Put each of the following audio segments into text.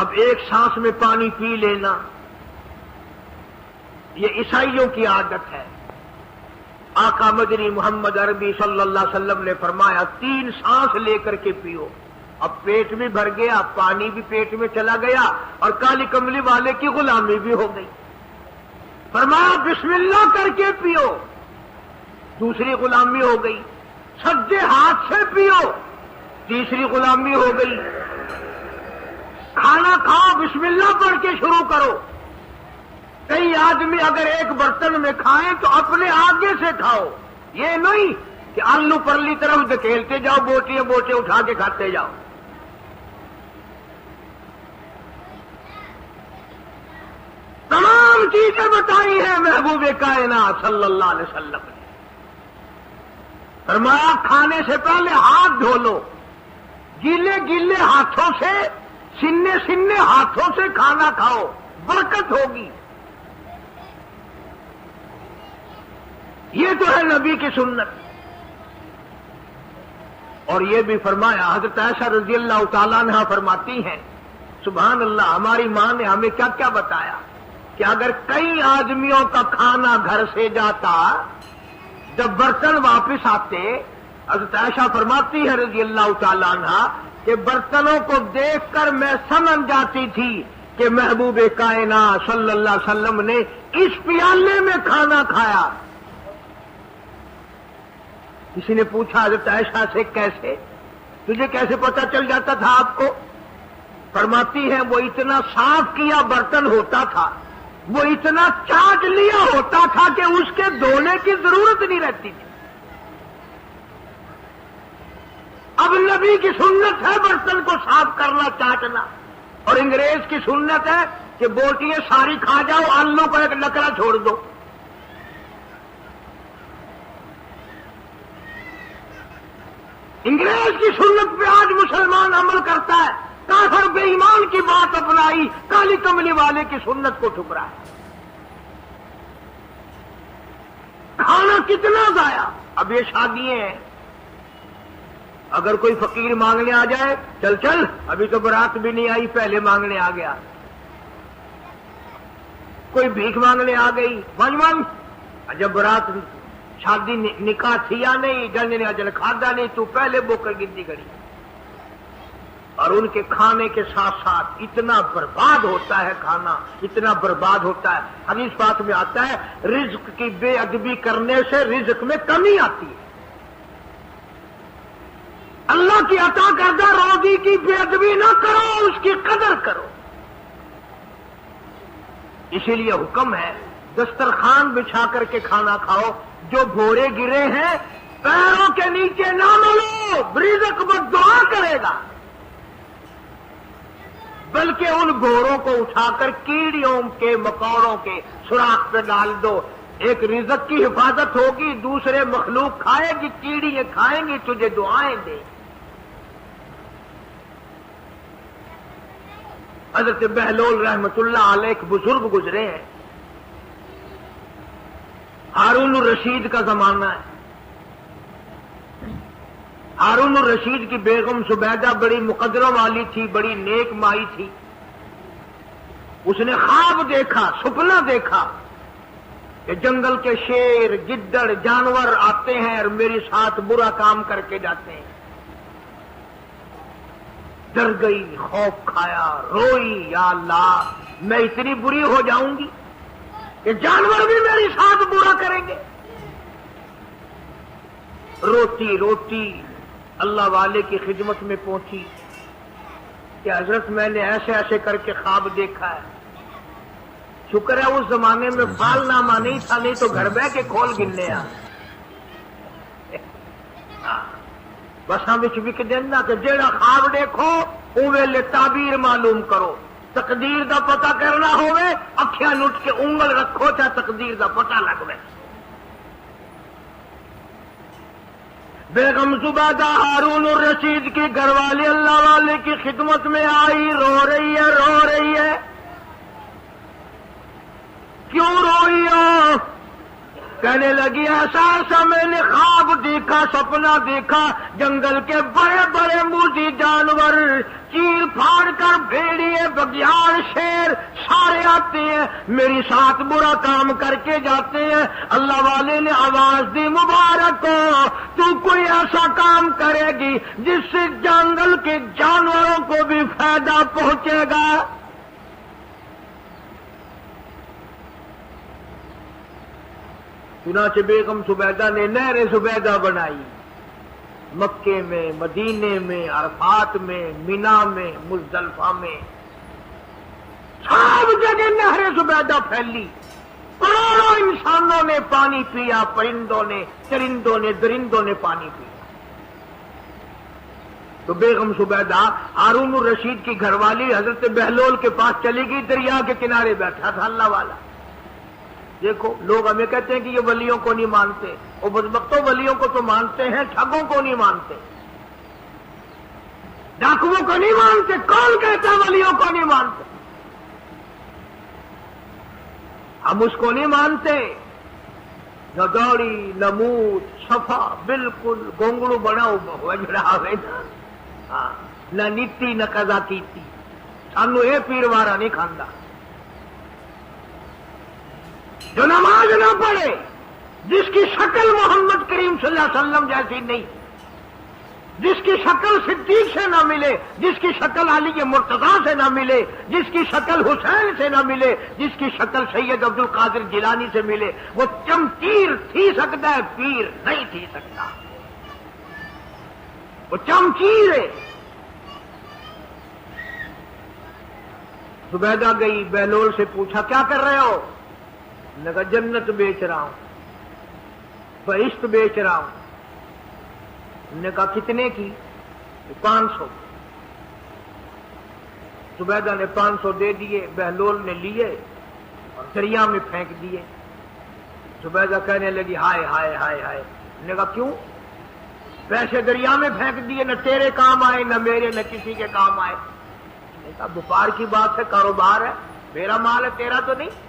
اب ایک سانس میں پانی پی لینا یہ عیسائیوں کی عادت ہے. آقا مدنی محمد عربی صلی اللہ علیہ وسلم نے فرمایا 3 سانس لے کر کے پیو. اب پیٹ بھی بھر گیا, پانی بھی پیٹ میں چلا گیا, اور کالی کملی والے کی غلامی بھی ہو گئی. فرمایا بسم اللہ کر کے پیو, دوسری غلامی ہو گئی. سجے ہاتھ سے پیو, تیسری غلامی ہو گئی. کھانا کھاؤ بسم اللہ پڑھ کے شروع کرو. کئی آدمی اگر ایک برتن میں کھائیں تو اپنے آگے سے کھاؤ, یہ نہیں کہ آلو پرلی طرف دھکیلتے جاؤ, بوٹیاں بوٹے اٹھا کے کھاتے جاؤ. تمام چیزیں بتائی ہیں محبوب کائنات صلی اللہ علیہ وسلم نے. فرمایا کھانے سے پہلے ہاتھ دھو لو, گیلے گیلے ہاتھوں سے, سننے سننے ہاتھوں سے کھانا کھاؤ, برکت ہوگی. یہ تو ہے نبی کی سنت. اور یہ بھی فرمایا, حضرت عائشہ رضی اللہ تعالیٰ عنہا فرماتی ہیں سبحان اللہ, ہماری ماں نے ہمیں کیا کیا بتایا کہ اگر کئی آدمیوں کا کھانا گھر سے جاتا, جب برتن واپس آتے, حضرت عائشہ فرماتی ہے رضی اللہ تعالیٰ عنہا کہ برتنوں کو دیکھ کر میں سمجھ جاتی تھی کہ محبوب کائنات صلی اللہ علیہ وسلم نے اس پیالے میں کھانا کھایا. کسی نے پوچھا حضرت عائشہ سے کیسے, تجھے کیسے پتا چل جاتا تھا آپ کو؟ فرماتی ہے وہ اتنا صاف کیا برتن ہوتا تھا, وہ اتنا چاٹ لیا ہوتا تھا کہ اس کے دھونے کی ضرورت نہیں رہتی تھی. اب نبی کی سنت ہے برتن کو صاف کرنا, چاٹنا, اور انگریز کی سنت ہے کہ بوٹیاں ساری کھا جاؤ, آلو کو ایک نکرا چھوڑ دو. انگریز کی سنت پہ آج مسلمان عمل کرتا ہے, کافر بے ایمان کی بات اپنائی, کالی کملی والے کی سنت کو ٹھکرا ہے. کھانا کتنا ضائع. اب یہ شادیاں ہیں, اگر کوئی فقیر مانگنے آ جائے, چل چل ابھی تو برات بھی نہیں آئی پہلے مانگنے آ گیا. کوئی بھیک مانگنے آ گئی, مانگ جب برات شادی نکاح تھی یا نہیں, جن نے اجل کھادا نہیں, تو پہلے بوکر گنتی کری. اور ان کے کھانے کے ساتھ ساتھ اتنا برباد ہوتا ہے کھانا, اتنا برباد ہوتا ہے. حدیث بات میں آتا ہے رزق کی بے ادبی کرنے سے رزق میں کمی آتی ہے. اللہ کی عطا کردہ روزی کی بے ادبی نہ کرو, اس کی قدر کرو. اسی لیے حکم ہے دسترخوان بچھا کر کے کھانا کھاؤ. جو بھورے گرے ہیں پیروں کے نیچے نہ ملو, رزق بد دعا کرے گا, بلکہ ان بھوروں کو اٹھا کر کیڑیوں کے مکوڑوں کے سوراخ پہ ڈال دو. ایک رزق کی حفاظت ہوگی, دوسرے مخلوق کھائے گی, کیڑیاں کھائیں گی, تجھے دعائیں دے. حضرت بہلول رحمت اللہ علیہ ایک بزرگ گزرے ہیں, ہارون الرشید کا زمانہ ہے. ہارون الرشید کی بیگم زبیدہ بڑی مقدروں والی تھی, بڑی نیک مائی تھی. اس نے خواب دیکھا, سپنا دیکھا کہ جنگل کے شیر, گدڑ, جانور آتے ہیں اور میرے ساتھ برا کام کر کے جاتے ہیں. ڈر گئی, خوف کھایا, روئی, یا اللہ میں اتنی بری ہو جاؤں گی کہ جانور بھی میرے ساتھ برا کریں گے. روتی روتی اللہ والے کی خدمت میں پہنچی کہ حضرت میں نے ایسے ایسے کر کے خواب دیکھا ہے. شکر ہے اس زمانے میں فال نامہ نہیں تھا, نہیں تو گھر بہ کے کھول گننے آ. بس ہم وک دینا کہ جیڑا خواب دیکھو اوے تعبیر معلوم کرو. تقدیر دا پتہ کرنا ہوئے اکھیاں لٹ کے انگل رکھو, چاہے تقدیر دا پتہ لگ گئے. بیگم زبیدہ ہارون الرشید کی گھر والی اللہ والے کی خدمت میں آئی, رو رہی ہے, رو رہی ہے. کیوں روئی ہو؟ کہنے لگی ایسا ایسا میں نے خواب دیکھا, سپنا دیکھا, جنگل کے بڑے بڑے موذی جانور چیر پھاڑ کر بھیڑیے شیر سارے آتے ہیں میری ساتھ برا کام کر کے جاتے ہیں. اللہ والے نے آواز دی مبارک ہو تو کوئی ایسا کام کرے گی جس سے جنگل کے جانوروں کو بھی فائدہ پہنچے گا. چنانچہ بیگم زبیدہ نے نہر زبیدہ بنائی. مکے میں، مدینے میں، عرفات میں، مینا میں، مزدلفہ میں، سب جگہ نہر زبیدہ پھیلی. کروڑوں انسانوں نے پانی پیا، پرندوں نے، چرندوں نے، درندوں نے پانی پیا. تو بیگم زبیدہ ہارون الرشید کی گھر والی حضرت بہلول کے پاس چلی گئی. دریا کے کنارے بیٹھا تھا اللہ والا. دیکھو لوگ ہمیں کہتے ہیں کہ یہ ولیوں کو نہیں مانتے. وہ بدبختوں ولیوں کو تو مانتے ہیں، ٹھگوں کو نہیں مانتے، ڈاکوؤں کو نہیں مانتے. کون کہتا ہے ولیوں کو نہیں مانتے؟ ہم اس کو نہیں مانتے. نہ داڑھی نہ مونچھ، صفا بالکل گونگڑو بنا ہوا ہاں، نہ نیتی نہ قضا کیتی. سانو یہ پیروارا نہیں کھانا. جو نماز نہ پڑھے، جس کی شکل محمد کریم صلی اللہ علیہ وسلم جیسی نہیں، جس کی شکل صدیق سے نہ ملے، جس کی شکل علی مرتضیٰ سے نہ ملے، جس کی شکل حسین سے نہ ملے، جس کی شکل سید عبد القادر جیلانی سے ملے، وہ چمچیر تھی سکتا ہے، پیر نہیں تھی سکتا. وہ چمچیر ہے. زبیدہ گئی، بہلول سے پوچھا کیا کر رہے ہو؟ نے کہا جنت بیچ رہا ہوں، بہشت بیچ رہا ہوں. نے کہا کتنے کی؟ 500. زبیدہ نے 500 دے دیے. بہلول نے لیے اور دریا میں پھینک دیے. زبیدہ کہنے لگی ہائے ہائے ہائے ہائے. نے کہا کیوں؟ پیسے دریا میں پھینک دیے، نہ تیرے کام آئے نہ میرے، نہ کسی کے کام آئے. نے کہا وپار کی بات ہے، کاروبار ہے، میرا مال ہے، تیرا تو نہیں.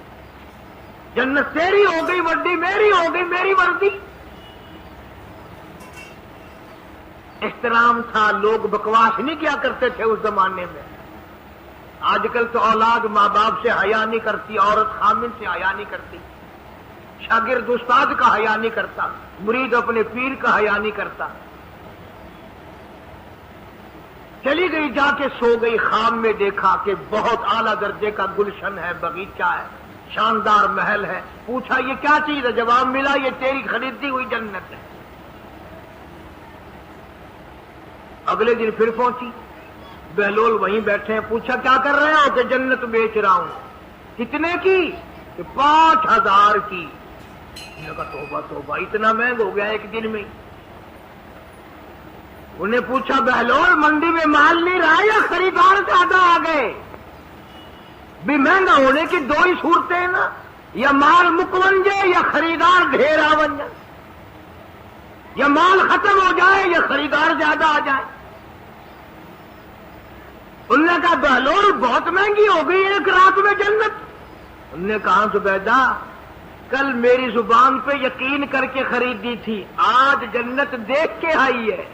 جنت تیری ہو گئی، وردی میری ہو گئی، میری وردی. احترام تھا. لوگ بکواس نہیں کیا کرتے تھے اس زمانے میں. آج کل تو اولاد ماں باپ سے حیا نہیں کرتی، عورت خامن سے حیا نہیں کرتی، شاگرد استاد کا حیا نہیں کرتا، مرید اپنے پیر کا حیا نہیں کرتا. چلی گئی، جا کے سو گئی. خواب میں دیکھا کہ بہت اعلیٰ درجے کا گلشن ہے، باغیچہ ہے، شاندار محل ہے. پوچھا یہ کیا چیز ہے؟ جواب ملا یہ تیری خریدی ہوئی جنت ہے. اگلے دن پھر پہنچی. بہلول وہیں بیٹھے ہیں. پوچھا کیا کر رہے ہو؟ کہ جنت بیچ رہا ہوں. کتنے کی؟ کہ 5000 کی. میں نے کہا توبہ توبہ، اتنا مہنگا ہو گیا ایک دن میں. انہیں پوچھا بہلول منڈی میں مال نہیں رہا یا خریدار زیادہ آ گئے؟ بھی مہنگا ہونے کی دو ہی صورتیں ہیں نا، یا مال مکون جائے یا خریدار ڈھیر آون جائے، یا مال ختم ہو جائے یا خریدار زیادہ آ جائے. انہوں نے کہا بہلول بہت مہنگی ہو گئی ایک رات میں جنت. انہوں نے کہا زبیدہ کل میری زبان پہ یقین کر کے خریدی تھی، آج جنت دیکھ کے آئی ہے.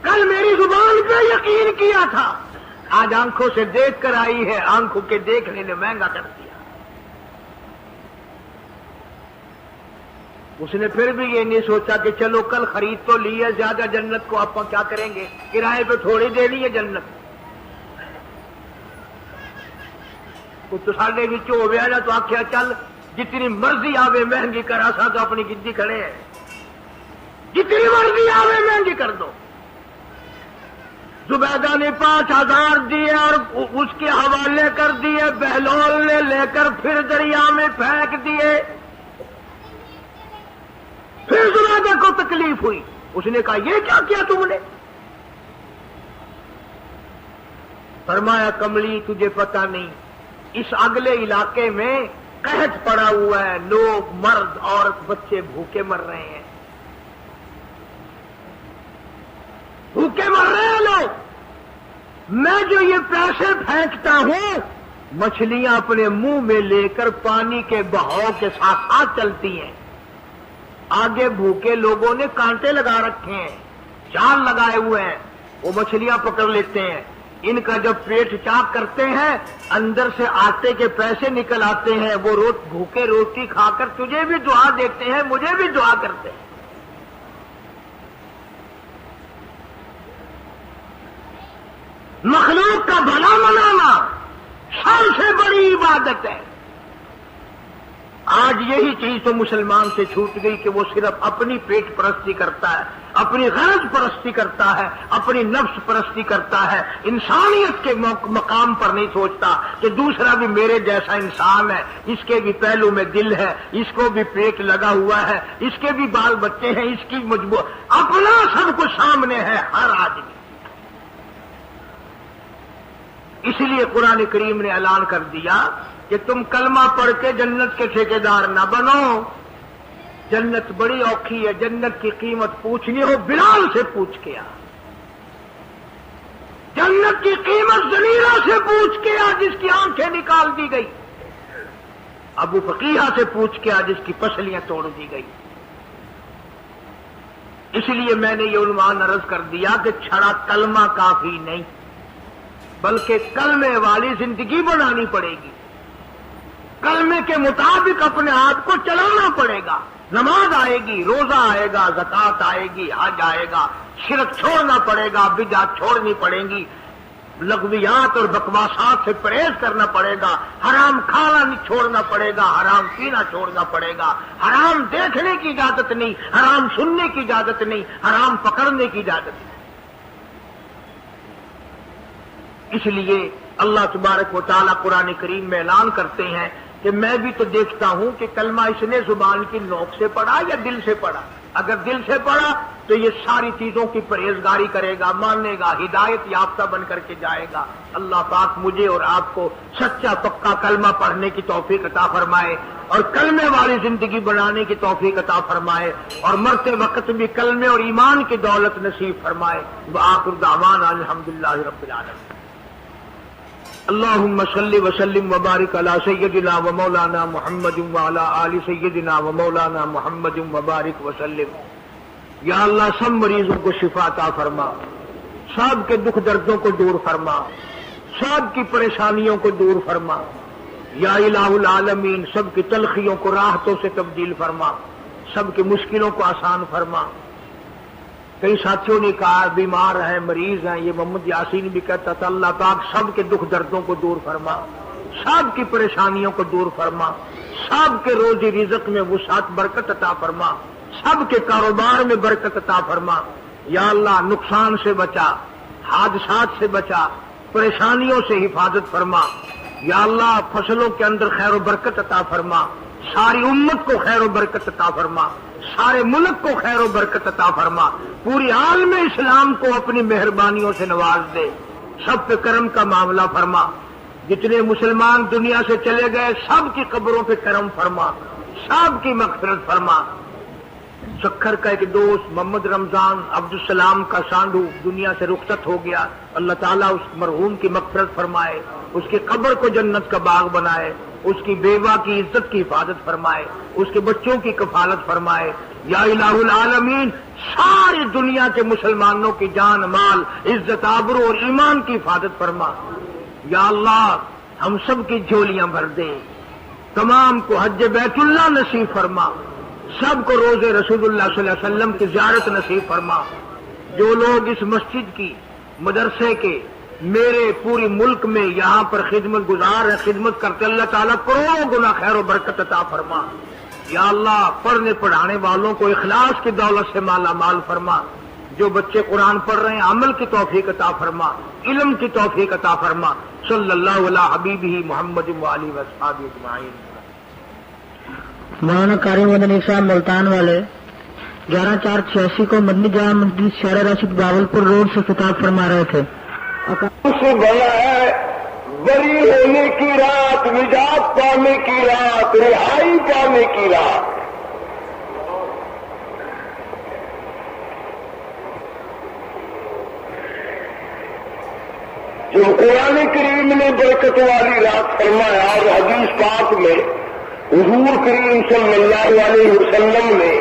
کل میری زبان پہ یقین کیا تھا، آج آنکھوں سے دیکھ کر آئی ہے. آنکھوں کے دیکھنے نے مہنگا کر دیا. اس نے پھر بھی یہ نہیں سوچا کہ چلو کل خرید تو لی ہے، زیادہ جنت کو آپ کیا کریں گے، کرائے پہ تھوڑی دینی ہے جنت. کچھ ساڈے بھی ہو گیا نا تو آخیا چل جتنی مرضی آوے مہنگی کرا سا تو اپنی گدی کھڑے ہیں، جتنی مرضی آوے مہنگی کر دو. زبیدہ نے 5000 دیے اور اس کے حوالے کر دیے. بہلول نے لے کر پھر دریا میں پھینک دیے. پھر زبیدہ کو تکلیف ہوئی. اس نے کہا یہ کیا کیا تم نے؟ فرمایا کملی تجھے پتہ نہیں، اس اگلے علاقے میں قحط پڑا ہوا ہے، لوگ مرد عورت بچے بھوکے مر رہے ہیں، بھوکے مر رہے ہیں لوگ. میں جو یہ پیسے پھینکتا ہوں مچھلیاں اپنے منہ میں لے کر پانی کے بہاؤ کے ساتھ ساتھ چلتی ہیں. آگے بھوکے لوگوں نے کانٹے لگا رکھے ہیں، جال لگائے ہوئے ہیں، وہ مچھلیاں پکڑ لیتے ہیں، ان کا جب پیٹ چاک کرتے ہیں اندر سے آٹے کے پیسے نکل آتے ہیں، وہ بھوکے روٹی کھا کر تجھے بھی دعا دیتے ہیں، مجھے بھی دعا کرتے ہیں۔ مخلوق کا بھلا منانا سب سے بڑی عبادت ہے۔ آج یہی چیز تو مسلمان سے چھوٹ گئی کہ وہ صرف اپنی پیٹ پرستی کرتا ہے، اپنی غرض پرستی کرتا ہے، اپنی نفس پرستی کرتا ہے، انسانیت کے مقام پر نہیں سوچتا کہ دوسرا بھی میرے جیسا انسان ہے، اس کے بھی پہلو میں دل ہے، اس کو بھی پیٹ لگا ہوا ہے، اس کے بھی بال بچے ہیں، اس کی مجبور اپنا سب کچھ سامنے ہے ہر آدمی۔ اس لیے قرآن کریم نے اعلان کر دیا کہ تم کلمہ پڑھ کے جنت کے ٹھیکیدار نہ بنو، جنت بڑی اوکھی ہے، جنت کی قیمت پوچھنی ہو بلال سے پوچھ کے آ، جنت کی قیمت زنیرہ سے پوچھ کے آ جس کی آنکھیں نکال دی گئی، ابو فقیہ سے پوچھ کے آ جس کی پسلیاں توڑ دی گئی۔ اس لیے میں نے یہ عنوان عرض کر دیا کہ چھڑا کلمہ کافی نہیں، بلکہ کلمے والی زندگی بنانی پڑے گی، کلمے کے مطابق اپنے آپ کو چلانا پڑے گا، نماز آئے گی، روزہ آئے گا، زکوٰۃ آئے گی، حج آئے گا، شرک چھوڑنا پڑے گا، بدعت چھوڑنی پڑیں گی، لغویات اور بکواسات سے پرہیز کرنا پڑے گا، حرام کھانا نہیں چھوڑنا پڑے گا، حرام پینا چھوڑنا پڑے گا، حرام دیکھنے کی اجازت نہیں، حرام سننے کی اجازت نہیں، حرام پکڑنے کی اجازت نہیں۔ اس لیے اللہ تبارک و تعالیٰ قرآن کریم میں اعلان کرتے ہیں کہ میں بھی تو دیکھتا ہوں کہ کلمہ اس نے زبان کی نوک سے پڑھا یا دل سے پڑھا۔ اگر دل سے پڑھا تو یہ ساری چیزوں کی پرہیزگاری کرے گا، مانے گا، ہدایت یافتہ بن کر کے جائے گا۔ اللہ پاک مجھے اور آپ کو سچا پکا کلمہ پڑھنے کی توفیق عطا فرمائے اور کلمے والی زندگی بنانے کی توفیق عطا فرمائے اور مرتے وقت بھی کلمے اور ایمان کی دولت نصیب فرمائے۔ وآخر دعوانا الحمدللہ رب العالمین۔ اللہم صلی وسلم وبارک علی سیدنا و مولانا محمد وعلی آل سیدنا و مولانا محمد وبارک وسلم۔ یا اللہ سب مریضوں کو شفا عطا فرما، سب کے دکھ دردوں کو دور فرما، سب کی پریشانیوں کو دور فرما۔ یا الہ العالمین سب کی تلخیوں کو راحتوں سے تبدیل فرما، سب کی مشکلوں کو آسان فرما۔ کئی ساتھیوں نے کہا بیمار ہیں، مریض ہیں، یہ محمد یاسین بھی کہتا تھا اللہ پاک سب کے دکھ دردوں کو دور فرما، سب کی پریشانیوں کو دور فرما، سب کے روزی رزق میں وسعت برکت عطا فرما، سب کے کاروبار میں برکت عطا فرما۔ یا اللہ نقصان سے بچا، حادثات سے بچا، پریشانیوں سے حفاظت فرما۔ یا اللہ فصلوں کے اندر خیر و برکت عطا فرما، ساری امت کو خیر و برکت عطا فرما، سارے ملک کو خیر و برکت عطا فرما، پوری عالم اسلام کو اپنی مہربانیوں سے نواز دے، سب پہ کرم کا معاملہ فرما۔ جتنے مسلمان دنیا سے چلے گئے سب کی قبروں پہ کرم فرما، سب کی مغفرت فرما۔ سکھر کا ایک دوست محمد رمضان عبدالسلام کا سانڈو دنیا سے رخصت ہو گیا، اللہ تعالیٰ اس مرحوم کی مغفرت فرمائے، اس کی قبر کو جنت کا باغ بنائے، اس کی بیوہ کی عزت کی حفاظت فرمائے، اس کے بچوں کی کفالت فرمائے۔ یا الہ العالمین ساری دنیا کے مسلمانوں کی جان مال عزت آبرو اور ایمان کی حفاظت فرما۔ یا اللہ ہم سب کی جھولیاں بھر دے، تمام کو حج بیت اللہ نصیب فرما، سب کو روز رسول اللہ صلی اللہ علیہ وسلم کی زیارت نصیب فرما۔ جو لوگ اس مسجد کی مدرسے کے میرے پوری ملک میں یہاں پر خدمت گزار ہیں، خدمت کرتے، اللہ تعالیٰ کروڑوں گنا خیر و برکت عطا فرما۔ یا اللہ پڑھنے پڑھانے والوں کو اخلاص کی دولت سے مالا مال فرما، جو بچے قرآن پڑھ رہے ہیں عمل کی توفیق عطا فرما، علم کی توفیق عطا فرما۔ صلی اللہ علی حبیبہ محمد وآلہ وصحبہ اجمعین۔ مولانا قاری مدنی صاحب ملتان والے 11/4/86 کو مدنی جامع مسجد شارع راشد باولپور روڈ سے خطاب فرما رہے تھے۔ سے بنا ہے بری ہونے کی رات، نجات پانے کی رات، رہائی پانے کی رات۔ جو قرآن کریم نے برکت والی رات فرمایا اور حدیث پاک میں حضور کریم صلی اللہ علیہ وسلم نے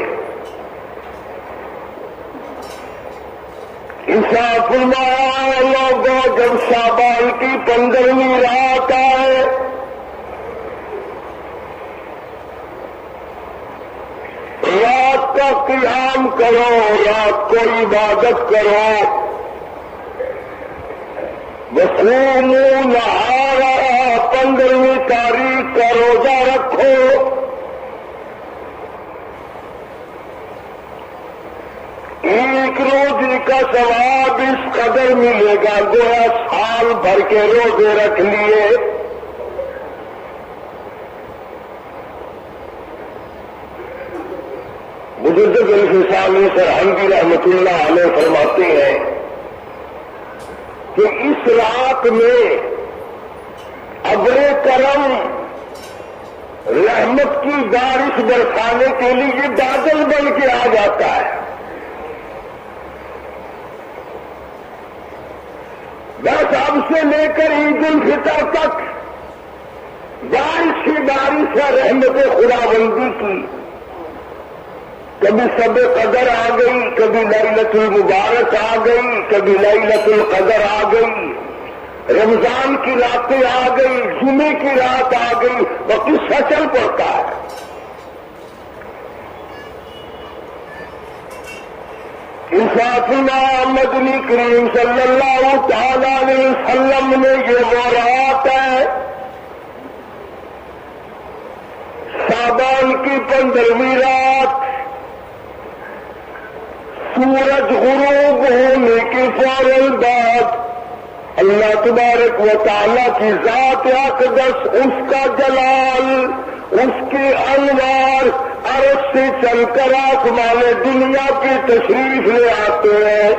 اس ارشاد فرمایا لوگوں جب شعبان کی 15ویں رات آئے رات کا قیام کرو، رات کو عبادت کرو، وصوموا نہارا 15ویں تاریخ کا روزہ رکھو، ایک روزے کا ثواب اس قدر ملے گا گویا سال بھر کے روزے رکھ لیے۔ بزرگ الفسانی سرہندی رحمت اللہ علیہ فرماتے ہیں کہ اس رات میں ابر کرم رحمت کی بارش برسانے کے لیے بادل بن کے آ جاتا ہے۔ بس اب سے لے کر عید الفطر تک بارش ہی بارش ہے رحمت خداوندی کی۔ کبھی شب قدر آ گئی، کبھی لیلۃ المبارک آ گئی، کبھی لیلۃ القدر آ گئی، رمضان کی راتیں آ گئی، جمعے کی رات آ گئی، وہ قصہ چل پڑتا ہے۔ انصافنا مدنی کریم صلی اللہ تعالی علیہ وسلم نے یہ وہ رات ہے شعبان کی 15ویں رات، سورج غروب ہونے کے فوراً بعد اللہ تبارک و تعالیٰ کی ذات اقدس، اس کا جلال، اس کے انوار عرش سے چل کر آسمان دنیا کی تشریف لے آتے ہیں۔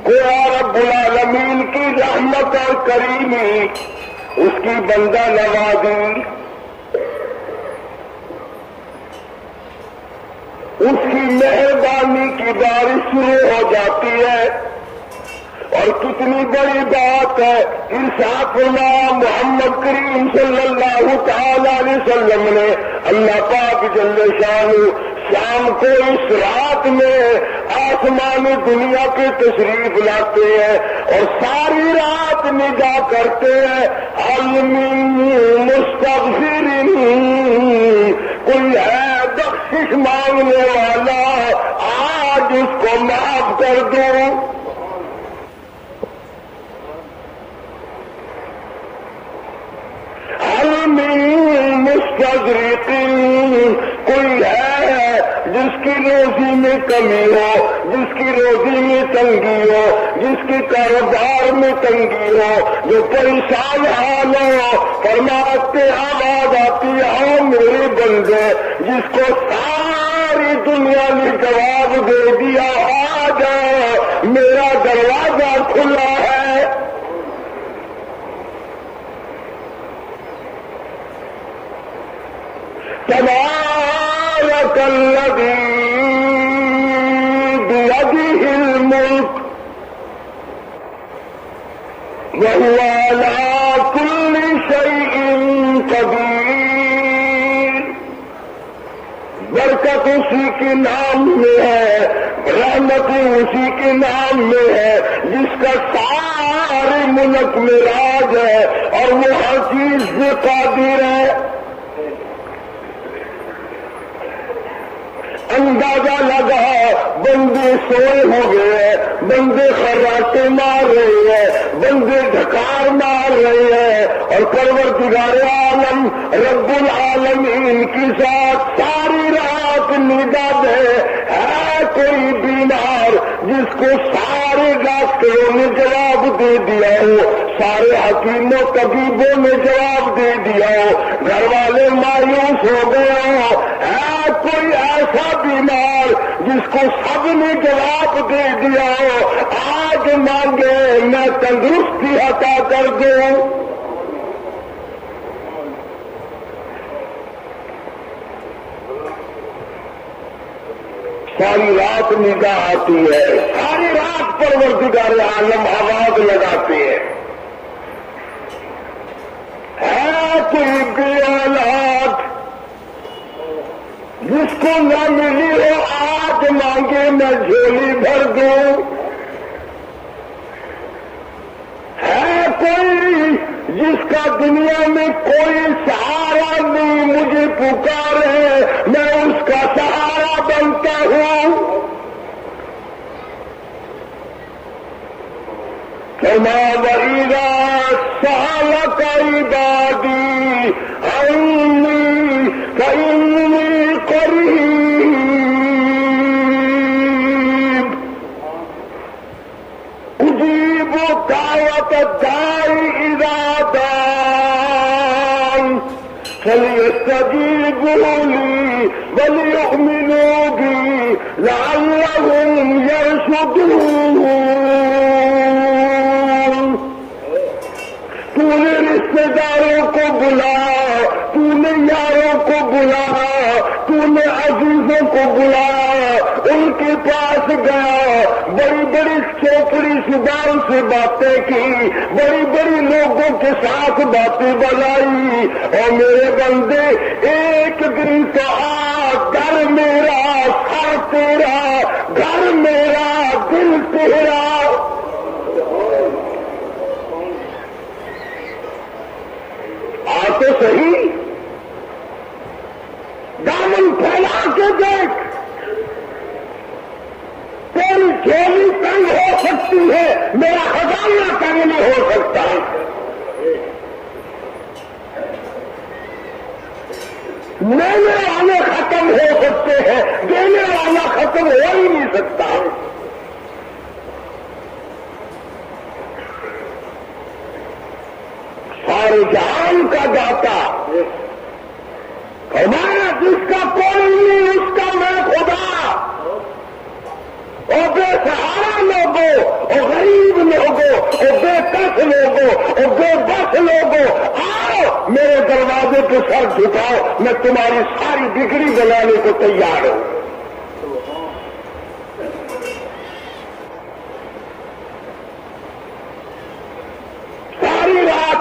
گویا رب العالمین کی رحمت اور کریمی، اس کی بندہ نوازی، اس کی مہربانی کی بارش شروع ہو جاتی ہے۔ اور کتنی بڑی بات ہے، ارشاد فرمایا محمد کریم صلی اللہ تعالی علیہ وسلم نے اللہ پاک جل شانہ شام کو اس رات میں آسمان دنیا پہ تشریف لاتے ہیں اور ساری رات نگاہ کرتے ہیں، حل من مستغفر، کوئی ہے بخشش مانگنے والا، آج اس کو معاف کر دوں۔ حل من مستغرق، کوئی ہے جس کی روزی میں کمی ہو، جس کی روزی میں تنگی ہو، جس کے کاروبار میں تنگی ہو، جو پریشان حال ہو، فرماتے آواز آتی ہے میرے بندے، جس کو ساری دنیا نے جواب دے دیا آ جاؤ، میرا دروازہ کھلا ہے۔ تبارک الذی بیدہ الملک وہو علی کل شیء قدیر، برکت اسی کے نام میں ہے، رحمت اسی کے نام میں ہے، جس کا سارے ملک میں راج ہے اور وہ ہر چیز سے قادر ہے۔ اندازہ لگا بندے سوئے ہو گئے، بندے خراٹے مار رہے ہیں، بندے ڈھکار مار رہے ہیں، اور پروردگار عالم رب العالمین کی ذات ساری رات نگاہ ہے کوئی بیمار جس کو سارے ڈاکٹروں نے جواب دے دیا ہو، سارے حکیموں طبیبوں نے جواب دے دیا ہو، گھر والے مایوس ہو گئے ہو، ہے کوئی ایسا بیمار جس کو سب نے جواب دے دیا ہو، آج مانگے میں تندرستی عطا کر دوں۔ ساری رات نگاہ آتی ہے، ساری رات پروردگار عالم آواز لگاتے ہیں، ہے کوئی بے اولاد جس کو نہ ملی ہو آج مانگے میں جھولی بھر دوں. ہے کوئی جس کا دنیا میں کوئی سہارا نہیں مجھے پکارے میں اس کا سہارا بنتا ہوں. فما وإذا سألك عبادي عني فإني قريب أجيب دعوة الداعي إذا دعان فليستجيبوا لي وليؤمنوا بي لعلهم يرشدون. تو نے رشتے داروں کو بلا, تو نے یاروں کو بلا, تو نے عزیزوں کو بلا, ان کے پاس گیا, بڑی بڑی چوکڑی زبان سے باتیں کی, بڑی بڑی لوگوں کے ساتھ باتیں بنائی. اور میرے بندے ایک دن تو آ, گھر میرا سر تیرا, گھر میرا دل تیرا. تو صحیح دامن پھیلا کے دیکھ, تیری جھولی تنگ ہو سکتی ہے, میرا خزانہ تنگ نہیں ہو سکتا. لینے والے ختم ہو سکتے ہیں, دینے والا ختم ہو ہی نہیں سکتا. سارے جہان کا داتا ہمارا, جس کا کوئی نہیں اس کا میں خدا. اور بے سہارا لوگوں, اور غریب لوگوں, اور بے کس لوگوں, اور بے بس لوگوں, آؤ میرے دروازے پہ سر جھکاؤ, میں تمہاری ساری بگڑی بنانے کو تیار ہوں.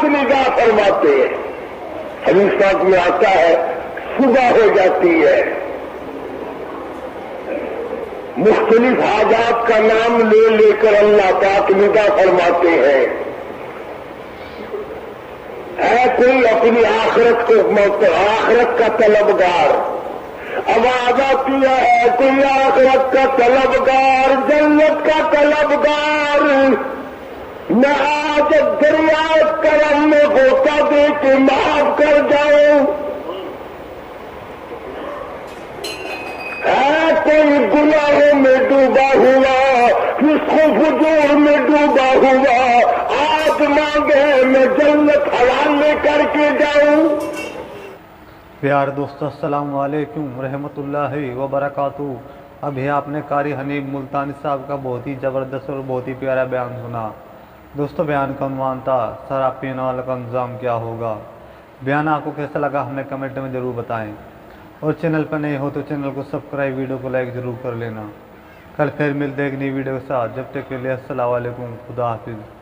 نگاہ فرماتے ہیں. حدیث پاک میں آتا ہے صبح ہو جاتی ہے, مختلف حاجات کا نام لے لے کر اللہ پاک نگاہ فرماتے ہیں. ہے کوئی اپنی آخرت کا طلبگار, آواز آتی ہے کوئی آخرت کا طلبگار, جنت کا طلبگار, میں آج دریائے کرم میں غوطہ دے کے معاف کر جاؤں. ہے کوئی گناہوں میں ڈوبا ہوا, فسق و فجور میں ڈوبا ہوا, آج مانگے میں جنت حوالے کر کے جاؤں. پیار دوستو السلام علیکم رحمۃ اللہ وبرکاتہ. ابھی آپ نے قاری حنیف ملتانی صاحب کا بہت ہی زبردست اور بہت ہی پیارا بیان سنا. دوستو بیان کا عنوان تھا شراب پینے والوں کا انجام کیا ہوگا. بیان آپ کو کیسا لگا ہمیں کمنٹ میں ضرور بتائیں, اور چینل پر نئے ہو تو چینل کو سبسکرائب, ویڈیو کو لائک ضرور کر لینا. کل پھر ملتے ایک نئی ویڈیو کے ساتھ, جب تک کے لیے السلام علیکم, خدا حافظ.